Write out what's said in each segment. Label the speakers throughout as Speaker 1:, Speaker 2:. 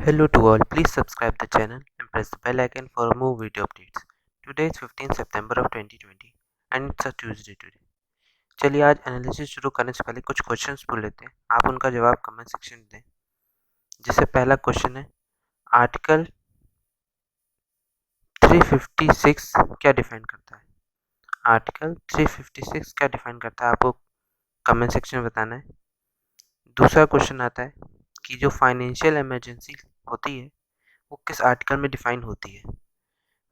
Speaker 1: Hello to all, please subscribe the channel and press the bell icon for more video updates. Today is 15 September of 2020 and it's a Tuesday today. चलिए आज analysis शुरू करने से पहले कुछ questions पूछ लेते हैं, आप उनका जवाब कमेंट सेक्शन में दें। जैसे पहला क्वेश्चन है, आर्टिकल 356 क्या डिफाइन करता है? आर्टिकल 356 क्या डिफाइन करता है, आपको कमेंट सेक्शन में बताना है। दूसरा क्वेश्चन आता है कि जो फाइनेंशियल इमरजेंसी होती है वो किस आर्टिकल में डिफाइन होती है?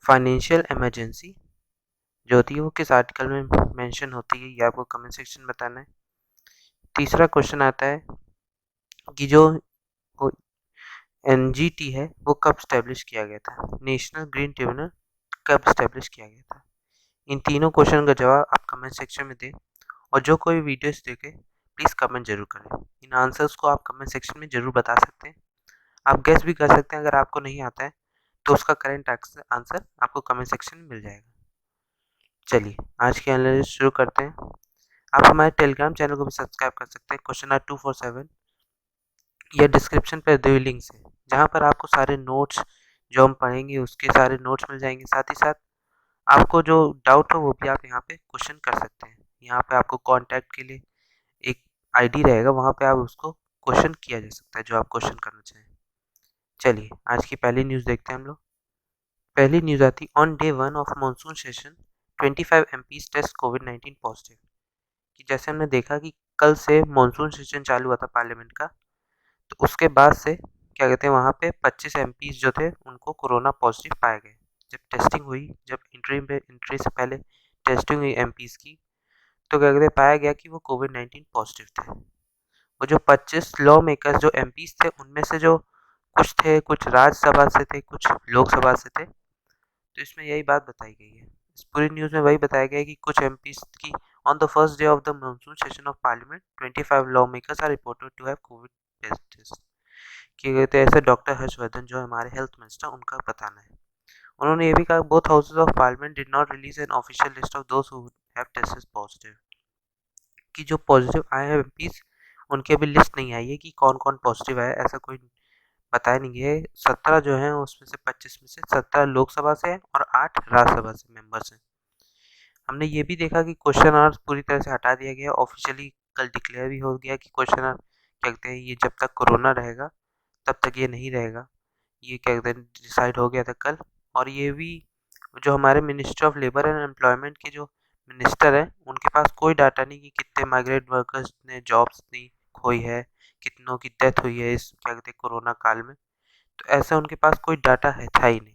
Speaker 1: फाइनेंशियल इमरजेंसी जो होती है वो किस आर्टिकल में मेंशन होती है, ये आपको कमेंट सेक्शन में बताना है। तीसरा क्वेश्चन आता है कि जो एनजीटी है वो कब स्टैब्लिश किया गया था? नेशनल ग्रीन ट्रिब्यूनल कब स्टैब्लिश किया गया था? इन तीनों क्वेश्चन का जवाब आप कमेंट सेक्शन में दें और जो कोई वीडियोस देखे प्लीज़ कमेंट जरूर करें। इन आंसर्स को आप कमेंट सेक्शन में जरूर बता सकते हैं। आप गेस भी कर सकते हैं, अगर आपको नहीं आता है तो उसका करेंट आंसर आपको कमेंट सेक्शन में मिल जाएगा। चलिए आज की एनालिसिस शुरू करते हैं। आप हमारे टेलीग्राम चैनल को भी सब्सक्राइब कर सकते हैं। क्वेश्चन 247 या डिस्क्रिप्शन पर दी हुई लिंक्स है, जहाँ पर आपको सारे नोट्स जो हम पढ़ेंगे उसके सारे नोट्स मिल जाएंगे। साथ ही साथ आपको जो डाउट हो वो भी आप यहाँ पे क्वेश्चन कर सकते हैं। यहाँ पे आपको कांटेक्ट के लिए एक आईडी रहेगा, वहाँ पे आप उसको क्वेश्चन किया जा सकता है जो आप क्वेश्चन करना चाहें। चलिए आज की पहली न्यूज़ देखते हैं हम लोग। पहली न्यूज़ आती, on day 1 of monsoon session 25 MPs test कोविड-19 पॉजिटिव। कि जैसे हमने देखा कि कल से मानसून सेशन चालू हुआ था पार्लियामेंट का, तो उसके बाद से क्या कहते हैं वहाँ पे 25 MPs जो थे उनको कोरोना पॉजिटिव पाए गए। जब टेस्टिंग हुई, जब एंट्री से पहले टेस्टिंग हुई MPs की, तो क्या कहते हैं पाया गया कि वो कोविड-19 पॉजिटिव थे। वो जो 25 लॉ मेकर्स जो MPs थे उनमें से जो कुछ थे, कुछ राज्यसभा से थे, कुछ लोकसभा से थे। तो इसमें यही बात बताई गई है। इस पूरी न्यूज़ में वही बताया गया है कि कुछ MPs की on the first day of the monsoon session of parliament 25 lawmakers are reported to have covid test. कि कहते हैं ऐसे डॉक्टर हर्षवर्धन जो हमारे हेल्थ मिनिस्टर उनका बताना है। उन्होंने ये भी कहा both houses of parliament did not release an official list of those who have tested positive. कि जो पॉजिटिव आए हैं MPs उनकी अभी लिस्ट नहीं आई है कि कौन कौन पॉजिटिव आया, ऐसा कोई बताया नहीं है। 17 जो हैं उसमें से 25 में से 17 लोकसभा से हैं और 8 राज्यसभा से मेंबर्स हैं। हमने ये भी देखा कि क्वेश्चन आवर्स पूरी तरह से हटा दिया गया, ऑफिशियली कल डिक्लेयर भी हो गया कि क्वेश्चन आवर क्या कहते हैं ये जब तक कोरोना रहेगा तब तक ये नहीं रहेगा। ये क्या कहते हैं डिसाइड हो गया था कल। और ये भी जो हमारे ministry of labour and employment के जो मिनिस्टर हैं उनके पास कोई डाटा नहीं कि कितने माइग्रेंट वर्कर्स ने जॉब्स नहीं खोई है, कितनों की डेथ हुई है इस क्या कहते हैं कोरोना काल में। तो ऐसा उनके पास कोई डाटा है था ही नहीं।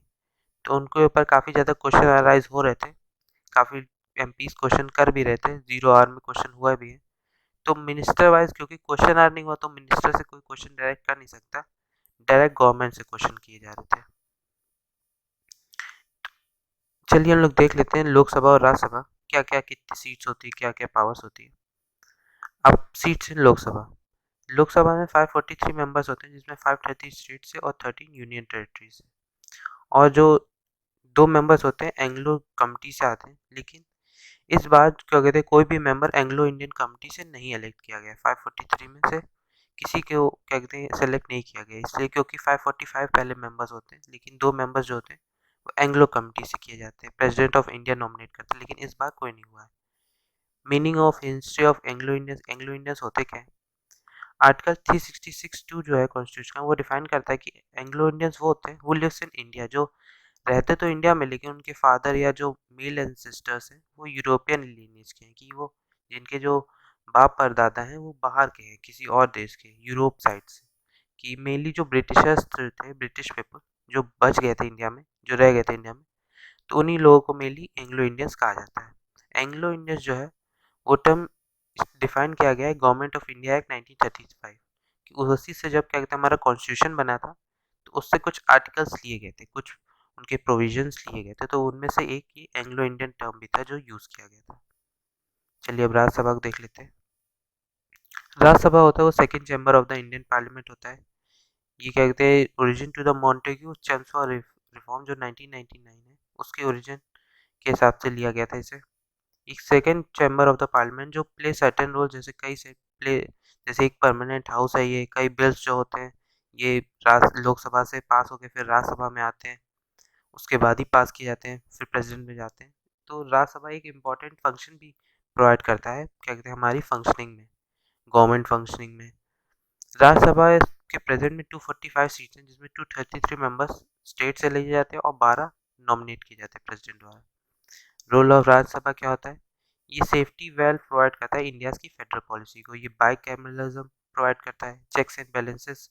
Speaker 1: तो उनके ऊपर काफ़ी ज़्यादा क्वेश्चन अराइज हो रहे थे, काफ़ी MPs क्वेश्चन कर भी रहे थे, 0 आवर में क्वेश्चन हुआ भी है। तो मिनिस्टर वाइज क्योंकि क्वेश्चन आवर नहीं हुआ तो मिनिस्टर से कोई क्वेश्चन डायरेक्ट कर नहीं सकता, डायरेक्ट गवर्नमेंट से क्वेश्चन किए जा रहे थे। चलिए हम लोग देख लेते हैं लोकसभा और राज्यसभा क्या क्या कितनी सीट्स होती है, क्या क्या पावर्स होती है। अब सीट्स इन लोकसभा, लोकसभा में 543 मेंबर्स होते हैं जिसमें 530 स्टेट से और 13 यूनियन टेरिटरी से। और जो 2 मेंबर्स होते हैं एंग्लो कमिटी से आते हैं, लेकिन इस बार क्या कहते हैं कोई भी मेंबर एंग्लो इंडियन कमिटी से नहीं इलेक्ट किया गया। 543 में से किसी को क्या कहते हैं सेलेक्ट नहीं किया गया, इसलिए क्योंकि 545 पहले मेंबर्स होते हैं, लेकिन 2 मेंबर्स जो होते हैं वो एंग्लो कमिटी से किए जाते हैं, प्रेसिडेंट ऑफ इंडिया नॉमिनेट करते हैं, लेकिन इस बार कोई नहीं हुआ है। Meaning of history of Anglo Indians होते क्या है? आर्टिकल 366(2) जो है कॉन्स्टिट्यूशन का वो डिफाइन करता है कि एंग्लो इंडियंस वो होते हैं हु लिव्स इन इंडिया, जो रहते तो इंडिया में लेकिन उनके फादर या जो मेल एंसेस्टर्स हैं वो यूरोपियन लीनिएज के हैं, कि वो जिनके जो बाप परदादा हैं वो बाहर के हैं किसी और देश के, यूरोप साइड से। कि मेनली जो ब्रिटिशर्स थे, ब्रिटिश पीपल जो बच गए थे इंडिया में, जो रह गए थे इंडिया में, तो उन्हीं लोगों को मेनली एंग्लो इंडियंस कहा जाता है। एंग्लो इंडियंस जो है वो टर्म डिफाइन किया गया है गवर्नमेंट ऑफ इंडिया एक्ट 1935 कि उसी से जब क्या कहते हैं हमारा कॉन्स्टिट्यूशन बना था तो उससे कुछ आर्टिकल्स लिए गए थे, कुछ उनके प्रोविजंस लिए गए थे, तो उनमें से एक ये एंग्लो इंडियन टर्म भी था जो यूज़ किया गया था। चलिए अब राज्यसभा को देख लेते हैं। राज्यसभा होता है वो second chamber of the Indian parliament होता है। ये क्या कहते हैं origin to the Montagu chamber reform जो 1999 है उसके ओरिजिन के हिसाब से लिया गया था इसे। एक second chamber of the parliament जो प्ले सर्टेन रोल, जैसे कई से प्ले, जैसे एक परमानेंट हाउस है, ये कई बिल्स जो होते हैं ये लोकसभा से पास होके फिर राज्यसभा में आते हैं, उसके बाद ही पास किए जाते हैं, फिर प्रेसिडेंट में जाते हैं। तो राज्यसभा एक इम्पॉर्टेंट फंक्शन भी प्रोवाइड करता है, क्या कहते हैं, हमारी फंक्शनिंग में, गवर्नमेंट फंक्शनिंग में। राज्यसभा के प्रेजेंट में 245 सीट्स हैं, जिसमें 233 मेंबर्स स्टेट से लिए जाते हैं और 12 नॉमिनेट किए जाते हैं प्रेसिडेंट द्वारा। रोल ऑफ राज्यसभा क्या होता है? ये सेफ्टी वेल प्रोवाइड करता है इंडिया की फेडरल पॉलिसी को। ये बाइकैमरलिज्म प्रोवाइड करता है, चेक्स एंड बैलेंसेस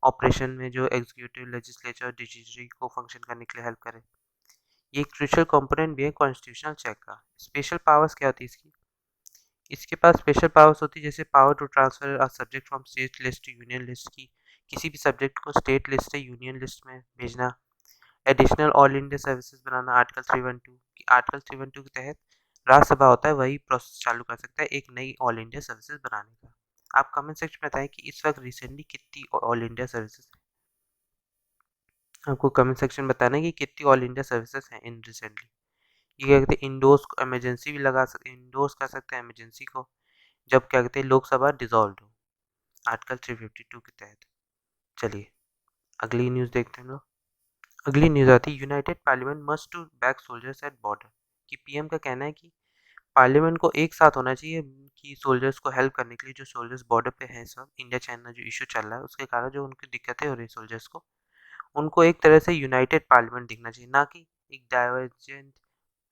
Speaker 1: ऑपरेशन में जो एग्जीक्यूटिव, लेजिस्लेचर और जुडिशरी को फंक्शन करने के लिए हेल्प करे। ये एक क्रूशियल कंपोनेंट भी है कॉन्स्टिट्यूशनल चेक का। स्पेशल पावर्स क्या होती है इसकी? इसके पास स्पेशल पावर्स होती है, जैसे power to transfer a subject from state list to union list की, किसी भी सब्जेक्ट को स्टेट लिस्ट से यूनियन लिस्ट में भेजना। एडिशनल ऑल इंडिया सर्विसेज बनाना, आर्टिकल 312 की, आर्टिकल 312 के तहत राज्यसभा होता है वही प्रोसेस चालू कर सकता है एक नई ऑल इंडिया सर्विसेज बनाने का। आप कमेंट सेक्शन में बताएं कि इस वक्त रिसेंटली कितनी ऑल इंडिया सर्विसेज हैं। आपको कमेंट सेक्शन में बताना है कि कितनी ऑल इंडिया सर्विसेज हैं इन रिसेंटली। ये क्या कहते हैं, इंडोर्स इमरजेंसी भी लगा सकते, इंडोर्स कर सकते हैं इमरजेंसी को, जब क्या कहते हैं लोकसभा डिसॉल्व हो, आर्टिकल 352 के तहत। चलिए अगली न्यूज़ देखते हैं हम लोग। अगली न्यूज़ आती है, united parliament must to back soldiers at border. कि पीएम का कहना है कि पार्लियामेंट को एक साथ होना चाहिए कि सोल्जर्स को हेल्प करने के लिए, जो सोल्जर्स बॉर्डर पे हैं, सब इंडिया चाइना जो इशू चल रहा है उसके कारण जो उनकी दिक्कतें हो रही है सोल्जर्स को, उनको एक तरह से यूनाइटेड पार्लियामेंट दिखना चाहिए, ना कि एक डाइवर्जेंट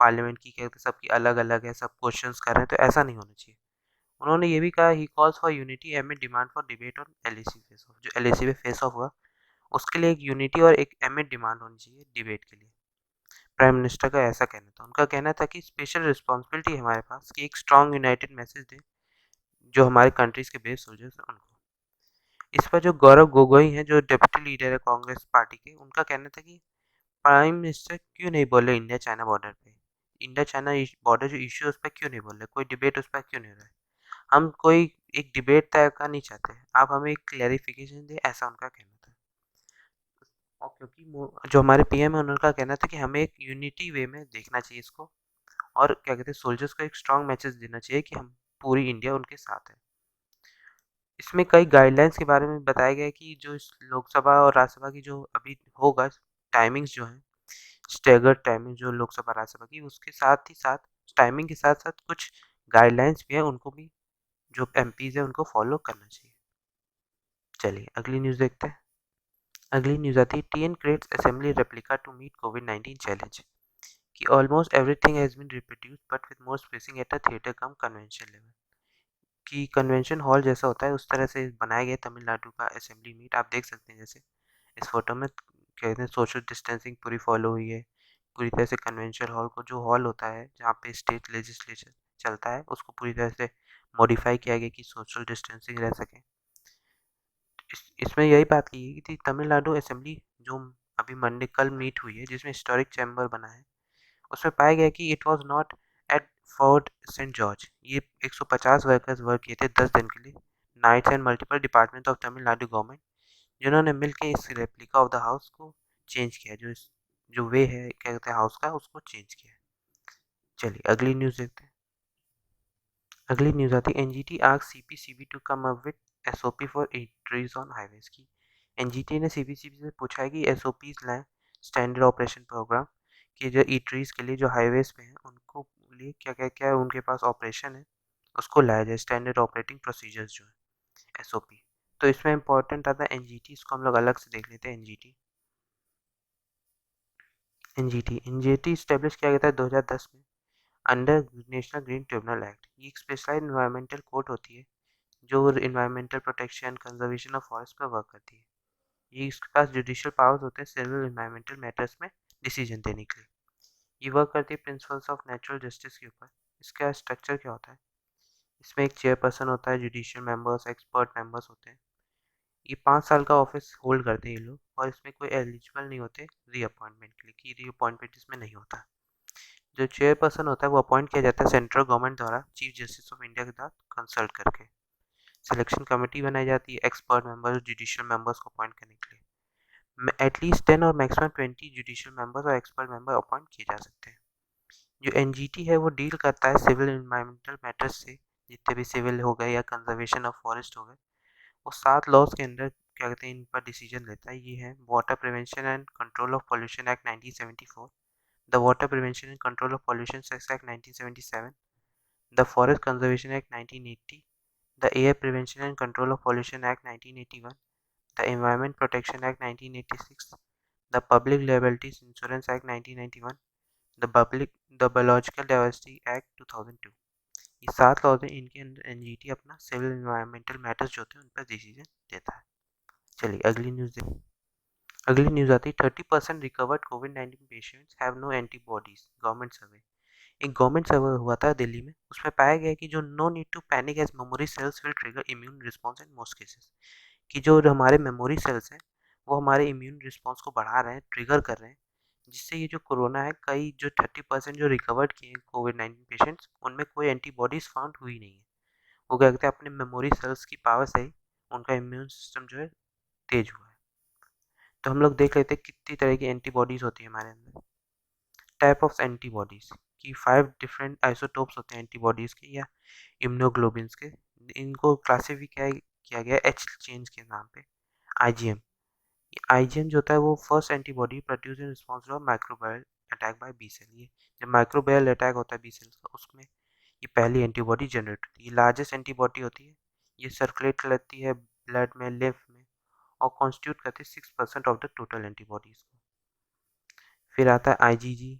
Speaker 1: पार्लियामेंट की, कहते सबकी अलग अलग है, सब क्वेश्चंस कर रहे हैं, तो ऐसा नहीं होना चाहिए। उन्होंने ये भी कहा, he calls for unity एमिड demand for debate on LAC face of. जो एलएसी पे फेस ऑफ हुआ उसके लिए एक यूनिटी और एक एमिड डिमांड होनी चाहिए डिबेट के लिए। प्राइम मिनिस्टर का ऐसा कहना था। उनका कहना था कि स्पेशल रिस्पॉन्सिबिलिटी है हमारे पास कि एक स्ट्रॉन्ग यूनाइटेड मैसेज दें जो हमारे कंट्रीज के बेस सोल्जर्स हैं उनको। इस पर जो गौरव गोगोई हैं, जो डिप्टी लीडर है कांग्रेस पार्टी के, उनका कहना था कि प्राइम मिनिस्टर क्यों नहीं बोल रहे इंडिया चाइना बॉर्डर पे, इंडिया चाइना बॉर्डर जो इशू है उस पर क्यों नहीं बोल रहे, कोई डिबेट उस पर क्यों नहीं हो रहा है। हम कोई एक डिबेट तय का नहीं चाहते, आप हमें एक क्लैरिफिकेशन दें, ऐसा उनका कहना था। और क्योंकि जो हमारे पीएम है उनका कहना था कि हमें एक यूनिटी वे में देखना चाहिए इसको, और क्या कहते हैं सोल्जर्स को एक स्ट्रॉन्ग मैसेज देना चाहिए कि हम पूरी इंडिया उनके साथ है। इसमें कई गाइडलाइंस के बारे में बताया गया है कि जो इस लोकसभा और राज्यसभा की जो अभी होगा टाइमिंग्स जो हैं, स्टैगर्ड टाइमिंग जो लोकसभा राज्यसभा की, उसके साथ ही साथ टाइमिंग के साथ साथ कुछ गाइडलाइंस भी हैं, उनको भी जो एमपीज है उनको फॉलो करना चाहिए। चलिए अगली न्यूज़ देखते हैं। अगली न्यूज़ आती है, TN creates assembly replica to meet कोविड-19 चैलेंज। कि almost everything has been reproduced but with more spacing at a theatre cum convention level. कि कन्वेंशन हॉल जैसा होता है उस तरह से बनाया गया तमिलनाडु का असेंबली मीट। आप देख सकते हैं जैसे इस फोटो में, कहते हैं सोशल डिस्टेंसिंग पूरी फॉलो हुई है पूरी तरह से। कन्वेंशन हॉल को, जो हॉल होता है जहाँ पे स्टेट लेजिस्लेचर चलता है, उसको पूरी तरह से मॉडिफाई किया गया कि सोशल डिस्टेंसिंग रह सके। इसमें यही बात की गई थी तमिलनाडु असेंबली जो अभी मंडे कल मीट हुई है, जिसमें हिस्टोरिक चैम्बर बना है, उसमें पाया गया कि it was not at fort saint George. ये 150 वर्कर्स वर्क किए थे 10 दिन के लिए, nights and multiple department of Tamil Nadu government, जिन्होंने मिलकर इस रेप्लिका ऑफ द हाउस को चेंज किया, जो वे है क्या कहते हैं हाउस का, उसको चेंज किया। चलिए अगली न्यूज़ देखते हैं। अगली न्यूज़ आती है, NGT ask CPCB to come up with SOP for eateries on highways की। एनजीटी ने सीपीसीबी से पूछा है कि एसओपीज लाएं, स्टैंडर्ड ऑपरेशन प्रोग्राम, कि जो ईटरीज के लिए जो हाईवेज पे हैं उनको लिए क्या क्या क्या उनके पास ऑपरेशन है, उसको लाया जाए, स्टैंडर्ड ऑपरेटिंग प्रोसीजर्स जो है, एसओपी। तो इसमें इंपॉर्टेंट आता है एनजीटी, इसको हम लोग अलग से देख लेते हैं। एनजीटी एनजीटी एनजीटी स्टैब्लिश किया गया था 2010 में under national green tribunal act. ये एक स्पेशलाइज्ड इन्वायरमेंटल कोर्ट होती है जो environmental protection, conservation of forest पर वर्क करती है। ये इसके पास जुडिशियल पावर्स होते हैं सिविल इन्वायरमेंटल मैटर्स में डिसीजन देने के लिए। ये वर्क करती है प्रिंसिपल्स ऑफ नेचुरल जस्टिस के ऊपर। इसका स्ट्रक्चर क्या होता है? इसमें एक चेयरपर्सन होता है, जुडिशियल मेंबर्स, एक्सपर्ट मेंबर्स होते हैं। ये 5 साल का ऑफिस होल्ड करते हैं ये लोग, और इसमें कोई एलिजिबल नहीं होते रीअपॉइंटमेंट के लिए, कि रीअपॉइंटमेंट इसमें नहीं होता। जो चेयरपर्सन होता है वो अपॉइंट किया जाता है सेंट्रल गवर्नमेंट द्वारा चीफ जस्टिस ऑफ इंडिया के साथ कंसल्ट करके। सिलेक्शन कमेटी बनाई जाती है एक्सपर्ट मेंबर्स, जुडिशियल मेंबर्स को अपॉइंट करने के लिए। एटलीस्ट 10 और मैक्सिमम 20 जुडिशियल मेंबर्स और एक्सपर्ट मेंबर अपॉइंट किए जा सकते हैं। जो एनजीटी है वो डील करता है सिविल इन्वायरमेंटल मैटर्स से, जितने भी सिविल हो गए या कंजर्वेशन ऑफ फॉरेस्ट हो गए, वो 7 लॉज के अंडर क्या कहते हैं इन पर डिसीजन लेता है, ये है water prevention and control of pollution act 1974, the water prevention and control of pollution act 1977, the forest conservation act 1980, the air prevention and control of pollution act 1981, the environment protection act 1986, the public liabilities insurance act 1991, the biological diversity act 2002। ये 7 laws हैं, इनके अंदर NGT अपना civil environmental matters जो होते हैं उन पर डिसीजन देता है। चलिए अगली न्यूज़ देखिए। अगली न्यूज़ आती है 30% रिकवर्ड कोविड-19 patients have no antibodies, government survey. एक गवर्नमेंट सर्वे हुआ था दिल्ली में, उसमें पाया गया कि जो no need to panic as memory cells will trigger immune response in most cases, कि जो हमारे मेमोरी सेल्स हैं वो हमारे इम्यून रिस्पॉन्स को बढ़ा रहे हैं, ट्रिगर कर रहे हैं, जिससे ये जो कोरोना है, कई जो 30% जो रिकवर्ड किए हैं कोविड-19 पेशेंट्स, उनमें कोई एंटीबॉडीज फाउंड हुई नहीं है। वो क्या कहते हैं अपने मेमोरी सेल्स की पावर से ही उनका इम्यून सिस्टम जो है तेज हुआ है। तो हम लोग देख लेते हैं कितनी तरह की एंटीबॉडीज होती है हमारे अंदर। टाइप ऑफ एंटीबॉडीज की 5 डिफरेंट आइसोटोप्स होते हैं एंटीबॉडीज के या इम्यूनोग्लोबिन्स के। इनको क्लासिफाई किया गया एच चेंज के नाम पे, आईजीएम। आईजीएम जो होता है वो first antibody produce in response to microbial attack by B cell. ये जब माइक्रोबायल अटैक होता है बी सेल्स का, उसमें ये पहली एंटीबॉडी जनरेट होती है। ये लार्जेस्ट एंटीबॉडी होती है, ये सर्कुलेट करती है ब्लड में, लिम्फ में, और कॉन्स्टिट्यूट करते हैं 6% ऑफ द टोटल एंटीबॉडीज को। फिर आता है आईजीजी।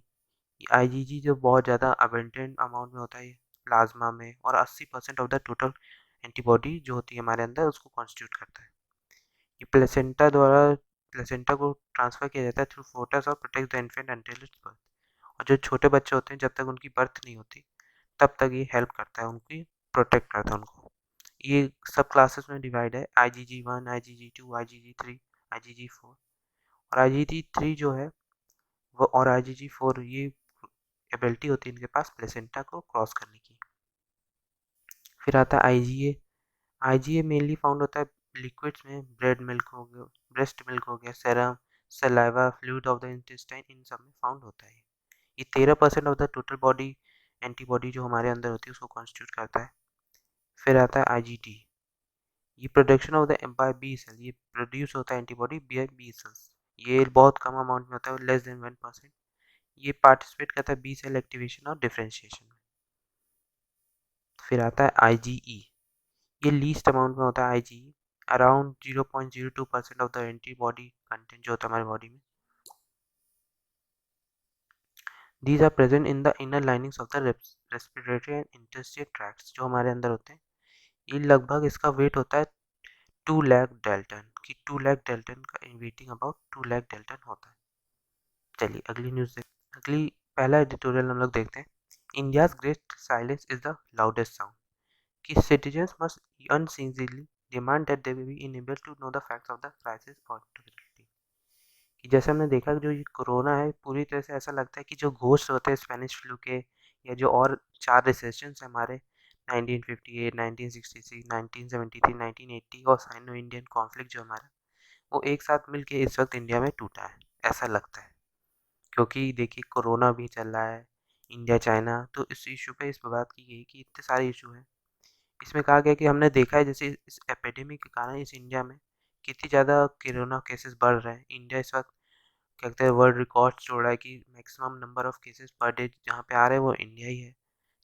Speaker 1: आईजीजी जो बहुत ज़्यादा अबेंडेंट अमाउंट में होता है प्लाज्मा में, और 80% ऑफ द टोटल एंटीबॉडी जो होती है हमारे अंदर उसको कॉन्स्टिट्यूट करता है। ये प्लेसेंटा को ट्रांसफर किया जाता है थ्रू फोटस और protect the infant until it's birth. और जो छोटे बच्चे होते हैं जब तक उनकी बर्थ नहीं होती तब तक ये हेल्प करता है, उनकी प्रोटेक्ट करता है उनको। ये सब क्लासेस में डिवाइड है, IgG1, IgG2, IgG3, IgG4। और IgG3 जो है वो और IgG4, ये एबिलिटी होती है इनके पास प्लेसेंटा को क्रॉस करने की। फिर आता है आईजीए। आईजीए मेनली फाउंड होता है लिक्विड्स में, ब्रेड मिल्क हो गया, ब्रेस्ट मिल्क हो गया, serum, saliva, fluid of the intestine, इन सब में फाउंड होता है। ये 13% of the total body antibody जो हमारे अंदर होती है उसको कॉन्स्टिट्यूट करता है। फिर आता है आईजीटी। ये production of the by B cell, ये प्रोड्यूस होता है एंटीबॉडी बाय बी सेल्स। ये बहुत कम अमाउंट में होता है, लेस देन 1%। ये पार्टिसिपेट करता है बी सेल एक्टिवेशन और डिफरेंशिएशन में। फिर आता है आईजीई। ये लीस्ट अमाउंट में होता है IgE, around 0.02% of the antibody content जो होता है हमारी बॉडी में। These are present in the inner linings of the respiratory and interstitial tracts जो हमारे अंदर होते हैं। ये लगभग इसका वेट होता है 2 लाख डेल्टन, कि 2 लाख डेल्टन का वेटिंग अबाउट 2 लाख डेल्टन होता है। चलिए अगली न्यूज़ देखते हैं। अगली पहला एडिटोरियल हम लोग देखते हैं, India's great silence is the loudest sound, कि citizens must unceasingly demand that they be enable to know the facts of the crisis और कि जैसे हमने देखा कि जो ये कोरोना है पूरी तरह से ऐसा लगता है कि जो घोस्ट होते हैं स्पेनिश फ्लू के, या जो और 4 रिसेशंस हमारे 1958, 1966, 1973, 1980 और साइनो इंडियन कॉन्फ्लिक्ट जो हमारा, वो एक साथ मिलके इस वक्त इंडिया में टूटा है, ऐसा लगता है। क्योंकि देखिए कोरोना भी चल रहा है, इंडिया चाइना, तो इस इशू पे इस बात की गई कि इतने सारे इशू हैं। इसमें कहा गया कि हमने देखा है जैसे इस एपिडेमिक के कारण इस इंडिया में कितनी ज़्यादा कोरोना केसेस बढ़ रहे हैं। इंडिया इस वक्त क्या कहते हैं वर्ल्ड रिकॉर्ड जोड़ रहा है कि maximum number of cases per day जहाँ पे आ रहे हैं वो इंडिया ही है।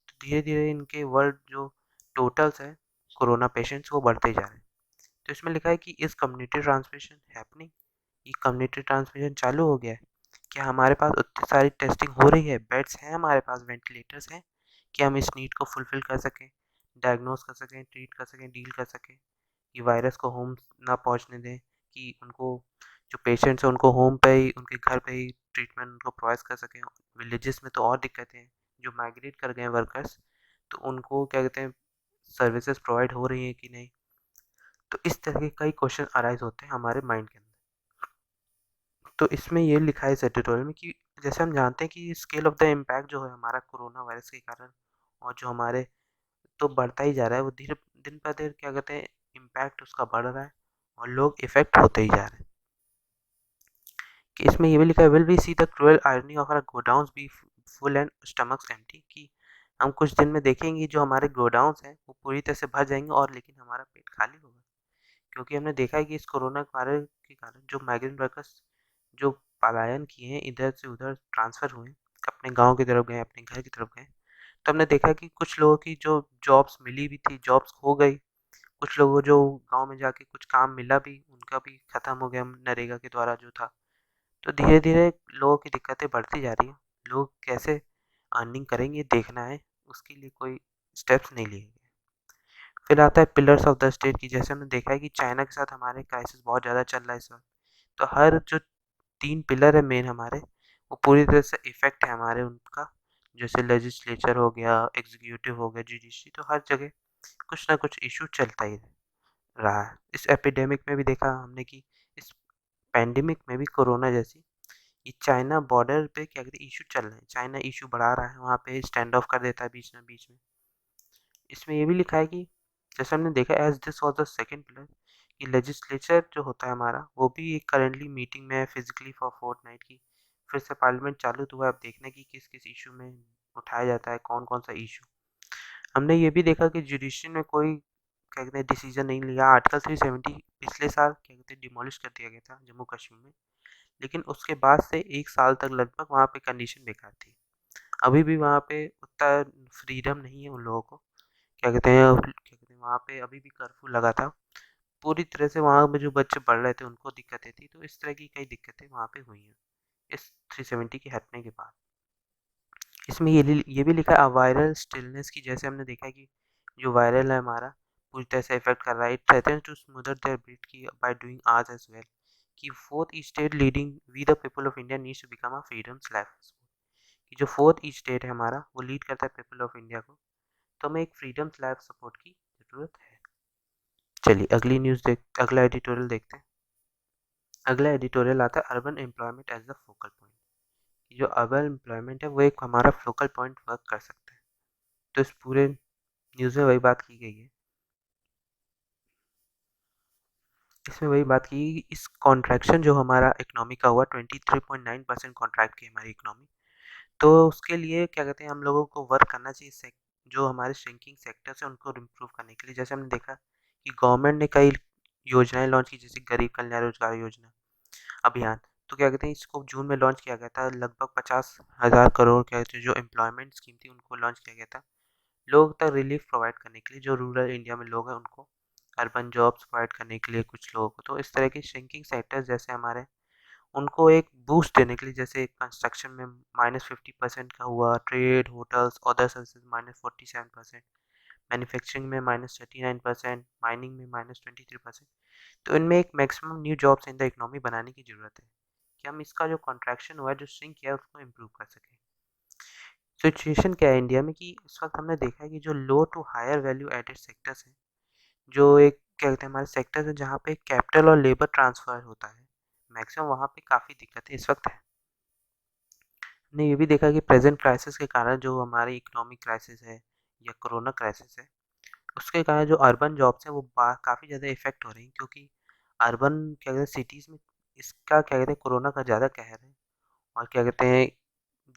Speaker 1: तो धीरे धीरे इनके वर्ल्ड जो टोटल्स है कोरोना पेशेंट्स वो बढ़ते जा रहे हैं। तो इसमें लिखा है कि इस कम्युनिटी ट्रांसमिशन हैपनिंग, ये कम्युनिटी ट्रांसमिशन चालू हो गया है। क्या हमारे पास उतनी सारी टेस्टिंग हो रही है, बेड्स हैं हमारे पास, वेंटिलेटर्स हैं कि हम इस नीड को फुलफिल कर सकें, डायग्नोस कर सकें, ट्रीट कर सकें, डील कर सकें, कि वायरस को होम ना पहुंचने दें, कि उनको जो पेशेंट्स हैं उनको होम पे ही, उनके घर पे ही ट्रीटमेंट उनको प्रोवाइड कर सकें। विलेजेस में तो और दिक्कतें हैं, जो माइग्रेट कर गए हैं वर्कर्स, तो उनको क्या कहते हैं सर्विसेज प्रोवाइड हो रही हैं कि नहीं। तो इस तरह के कई क्वेश्चन अराइज होते हैं हमारे माइंड के अंदर। तो इसमें ये लिखा है इस एडिटोरियल में कि जैसे हम जानते हैं कि स्केल ऑफ द इम्पैक्ट जो है हमारा कोरोना वायरस के कारण, और जो हमारे तो बढ़ता ही जा रहा है, वो धीरे दिन पर दिन क्या कहते हैं इम्पैक्ट उसका बढ़ रहा है और लोग इफेक्ट होते ही जा रहे हैं। कि इसमें ये भी लिखा है, will we see the cruel irony of our godowns be full and stomachs empty, कि हम कुछ दिन में देखेंगे जो हमारे गोडाउन्स हैं वो पूरी तरह से भर जाएंगे और लेकिन हमारा पेट खाली होगा। क्योंकि हमने देखा है कि इस कोरोना वायरस के कारण जो माइग्रेंट वर्कर्स जो पलायन किए हैं, इधर से उधर ट्रांसफ़र हुए, अपने गाँव की तरफ गए, अपने घर की तरफ गए, तो हमने देखा कि कुछ लोगों की जो जॉब्स मिली भी थी, जॉब्स खो गई। कुछ लोगों को जो गाँव में जाके कुछ काम मिला भी, उनका भी खत्म हो गया नरेगा के द्वारा जो था। तो धीरे-धीरे लोगों की दिक्कतें बढ़ती जा रही हैं। लोग कैसे अर्निंग करेंगे देखना है, उसके लिए कोई स्टेप्स नहीं लिए गए। फिर आता है पिलर्स ऑफ द स्टेट की, जैसे हमने देखा है कि चाइना के साथ हमारे क्राइसिस बहुत ज़्यादा चल रहा है इस वक़्त। तो हर जो 3 पिलर है मेन हमारे, वो पूरी तरह से इफ़ेक्ट है हमारे उनका। जैसे लेजिस्लेचर हो गया, एग्ज़ीक्यूटिव हो गया, जुडिशरी, तो हर जगह कुछ ना कुछ इश्यू चलता ही रहा है। इस एपिडेमिक में भी देखा हमने कि इस पैंडेमिक में भी कोरोना जैसी ये चाइना बॉर्डर पे क्या कहते हैं इश्यू चल रहे हैं। चाइना इश्यू बढ़ा रहा है, वहाँ पे स्टैंड ऑफ कर देता है बीच में बीच में। इसमें ये भी लिखा है कि जैसे हमने देखा as this was the second pillar कि लेजिस्लेचर जो होता है हमारा, वो भी एक करंटली मीटिंग में है फिज़िकली फॉर फोर्टनाइट की। फिर से पार्लियामेंट चालू तो हुआ है, अब देखना है कि किस-किस इश्यू में उठाया जाता है, कौन-कौन सा इश्यू। हमने ये भी देखा कि जुडिशरी में कोई क्या कहते हैं डिसीजन नहीं लिया। आर्टिकल 370 पिछले साल क्या कहते हैं डिमोलिश कर दिया गया था जम्मू कश्मीर में। लेकिन उसके बाद से 1 साल तक लगभग वहाँ पे कंडीशन बेकार थी। अभी भी वहाँ पे उतना फ्रीडम नहीं है उन लोगों को। क्या कहते हैं वहाँ पे अभी भी कर्फ्यू लगा था। पूरी तरह से वहाँ पे जो बच्चे पढ़ रहे थे उनको दिक्कतें थी। तो इस तरह की कई दिक्कतें वहाँ पे हुई हैं, इस 370 के हटने के बाद। इसमें ये भी लिखा है वायरल स्टिलनेस की, जैसे हमने देखा है कि जो वायरल है हमारा पूरी तरह से इफेक्ट कर रहा है। It threatens to smother their breath की by doing ours as well कि fourth state leading we the people of India needs to become a freedom slave. कि जो फोर्थ स्टेट है हमारा वो लीड करता है पीपल ऑफ इंडिया को, तो हमें एक फ्रीडम स्लैब सपोर्ट की ज़रूरत है। चलिए अगला एडिटोरियल देखते हैं। अगला एडिटोरियल आता है urban employment as the focal point. जो अर्बन एम्प्लॉयमेंट है वो एक हमारा फोकल पॉइंट वर्क कर सकता है। तो इस पूरे न्यूज़ में वही बात की गई है। इसमें वही बात की कि इस कॉन्ट्रैक्शन जो हमारा इकोनॉमी का हुआ 23.9% कॉन्ट्रैक्ट की हमारी इकोनॉमी। तो उसके लिए क्या कहते हैं हम लोगों को वर्क करना चाहिए जो हमारे श्रिंकिंग सेक्टर्स हैं उनको इम्प्रूव करने के लिए। जैसे हमने देखा कि गवर्नमेंट ने कई योजनाएं लॉन्च की, जैसे गरीब कल्याण रोजगार योजना अभियान। तो क्या कहते हैं इसको जून में लॉन्च किया गया था। लगभग 50,000 करोड़ क्या कहते हैं जो एम्प्लॉयमेंट स्कीम थी उनको लॉन्च किया गया था लोग तक रिलीफ प्रोवाइड करने के लिए। जो रूरल इंडिया में लोग हैं उनको अर्बन जॉब्स प्रोवाइड करने के लिए कुछ लोगों को। तो इस तरह के श्रिंकिंग सेक्टर्स जैसे हमारे उनको एक बूस्ट देने के लिए, जैसे कंस्ट्रक्शन में -50% का हुआ, trade, hotels, other services -47%, manufacturing में -39%, माइनिंग में -23%। तो इनमें एक maximum new jobs in the economy बनाने की ज़रूरत है कि हम इसका जो कॉन्ट्रैक्शन हुआ है, जो श्रिंक किया है, उसको इम्प्रूव कर सकें। सिचुएशन क्या है इंडिया में कि इस वक्त हमने देखा है कि जो low to higher value added sectors हैं, जो एक क्या कहते हैं हमारे सेक्टर्स हैं जहाँ पे कैपिटल और लेबर ट्रांसफ़र होता है, मैक्सिमम वहाँ पे काफ़ी दिक्कतें इस वक्त है। हमने ये भी देखा कि प्रेजेंट क्राइसिस के कारण जो हमारी इकोनॉमिक क्राइसिस है या कोरोना क्राइसिस है, उसके कारण जो अर्बन जॉब्स हैं वो काफ़ी ज़्यादा इफ़ेक्ट हो रही हैं, क्योंकि अर्बन क्या कहते हैं सिटीज़ में इसका क्या कहते हैं कोरोना का ज़्यादा कहर है। और क्या कहते हैं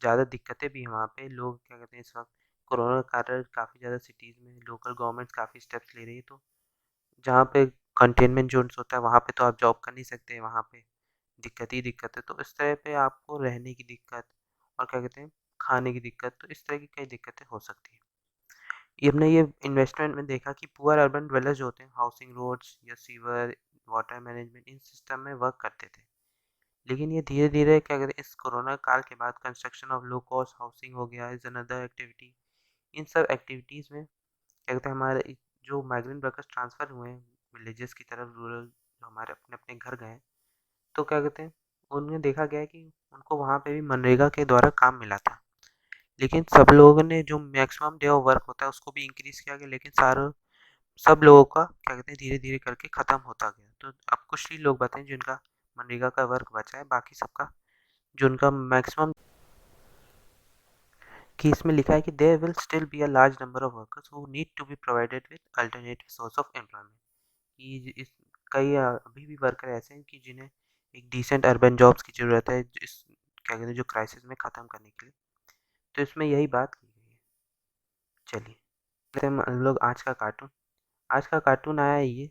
Speaker 1: ज़्यादा दिक्कतें भी हैं वहाँ पे। लोग क्या कहते हैं इस वक्त कोरोना के कारण काफ़ी ज़्यादा सिटीज़ में लोकल गवर्नमेंट काफ़ी स्टेप्स ले रही है। तो जहाँ पे कंटेनमेंट जोन्स होता है वहाँ पे तो आप जॉब कर नहीं सकते, वहाँ पे दिक्कत ही दिक्कत है। तो इस तरह पे आपको रहने की दिक्कत और क्या कहते हैं खाने की दिक्कत, तो इस तरह की कई दिक्कतें हो सकती हैं। ये हमने ये इन्वेस्टमेंट में देखा कि पुअर अर्बन ड्वेलर्स जो होते हैं हाउसिंग, रोड्स या सीवर, वाटर मैनेजमेंट, इन सिस्टम में वर्क करते थे। लेकिन ये धीरे-धीरे क्या कहते हैं इस कोरोना काल के बाद construction of low cost housing हो गया इज़ अनदर एक्टिविटी। इन सब एक्टिविटीज़ में क्या कहते हैं हमारे जो माइग्रेंट वर्कर्स ट्रांसफ़र हुए हैं विलेजेस की तरफ, रूरल जो हमारे अपने-अपने घर गए हैं, तो क्या कहते हैं उनमें देखा गया है कि उनको वहाँ पे भी मनरेगा के द्वारा काम मिला था। लेकिन सब लोगों ने जो मैक्सिमम डे ऑफ वर्क होता है उसको भी इंक्रीज़ किया गया, लेकिन सब लोगों का क्या कहते हैं धीरे-धीरे करके ख़त्म होता गया। तो अब कुछ ही लोग बताएँ जिनका मनरेगा का वर्क बचा है, बाकी सबका जो उनका मैक्सिमम कि इसमें लिखा है कि there will still be a large number of workers who need to be provided with alternative source of employment. कि इस कई अभी भी वर्कर ऐसे हैं कि जिन्हें एक डिसेंट अर्बन जॉब्स की ज़रूरत है इस क्या कहते हैं जो क्राइसिस में ख़त्म करने के लिए। तो इसमें यही बात की गई है। चलिए देखते हैं हम लोग आज का कार्टून। आज का कार्टून आया है ये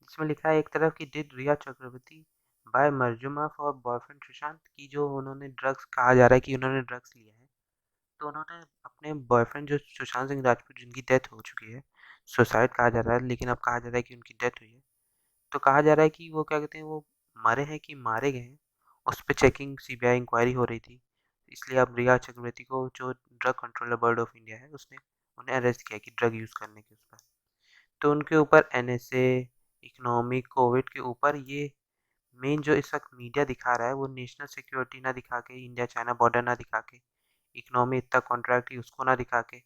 Speaker 1: जिसमें लिखा है एक तरफ कि did Rhea Chakraborty buy marijuana for boyfriend Sushant, की जो उन्होंने ड्रग्स, कहा जा रहा है कि उन्होंने ड्रग्स लिया है। तो उन्होंने अपने बॉयफ्रेंड जो सुशांत सिंह राजपूत, जिनकी डेथ हो चुकी है, सुसाइड कहा जा रहा है, लेकिन अब कहा जा रहा है कि उनकी डेथ हुई है। तो कहा जा रहा है कि वो क्या कहते हैं, वो मरे हैं कि मारे गए हैं, उस पे चेकिंग सीबीआई इंक्वायरी हो रही थी। इसलिए अब रिया चक्रवर्ती को, जो drug controller board of India है, उसने उन्हें अरेस्ट किया कि ड्रग यूज़ करने के उस पर। तो उनके ऊपर एनएसए, इकोनॉमिक, कोविड के ऊपर ये मेन जो इस वक्त मीडिया दिखा रहा है, वो नेशनल सिक्योरिटी ना दिखा के, इंडिया चाइना बॉर्डर ना दिखा के, इकोनॉमी इतना कॉन्ट्रैक्ट उसको ना दिखा के,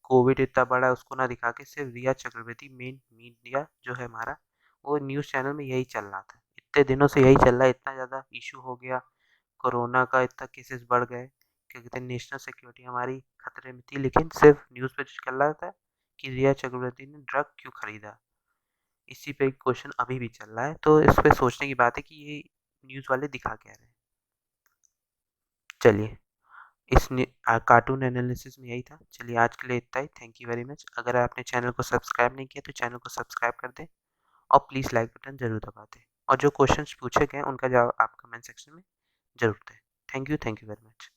Speaker 1: कोविड इतना बड़ा है उसको ना दिखा के, सिर्फ रिया चक्रवर्ती मेन मीडिया जो है हमारा, वो न्यूज़ चैनल में यही चल रहा था। इतने दिनों से यही चल रहा है, इतना ज़्यादा इशू हो गया, कोरोना का इतना केसेस बढ़ गए, क्या कहते हैं, नेशनल सिक्योरिटी हमारी खतरे में थी, लेकिन सिर्फ न्यूज़ पे चल रहा था कि रिया चक्रवर्ती ने ड्रग क्यों खरीदा। इसी पे क्वेश्चन अभी भी चल रहा है, तो इस पे सोचने की बात है कि ये न्यूज़ वाले दिखा क्या रहे हैं। चलिए, इस कार्टून एनालिसिस में यही था। चलिए, आज के लिए इतना ही। Thank you very much. अगर आपने चैनल को सब्सक्राइब नहीं किया तो चैनल को सब्सक्राइब कर दें, और प्लीज़ लाइक बटन ज़रूर दबा दें, और जो क्वेश्चंस पूछे गए उनका जवाब आप कमेंट सेक्शन में ज़रूर दें। Thank you very much.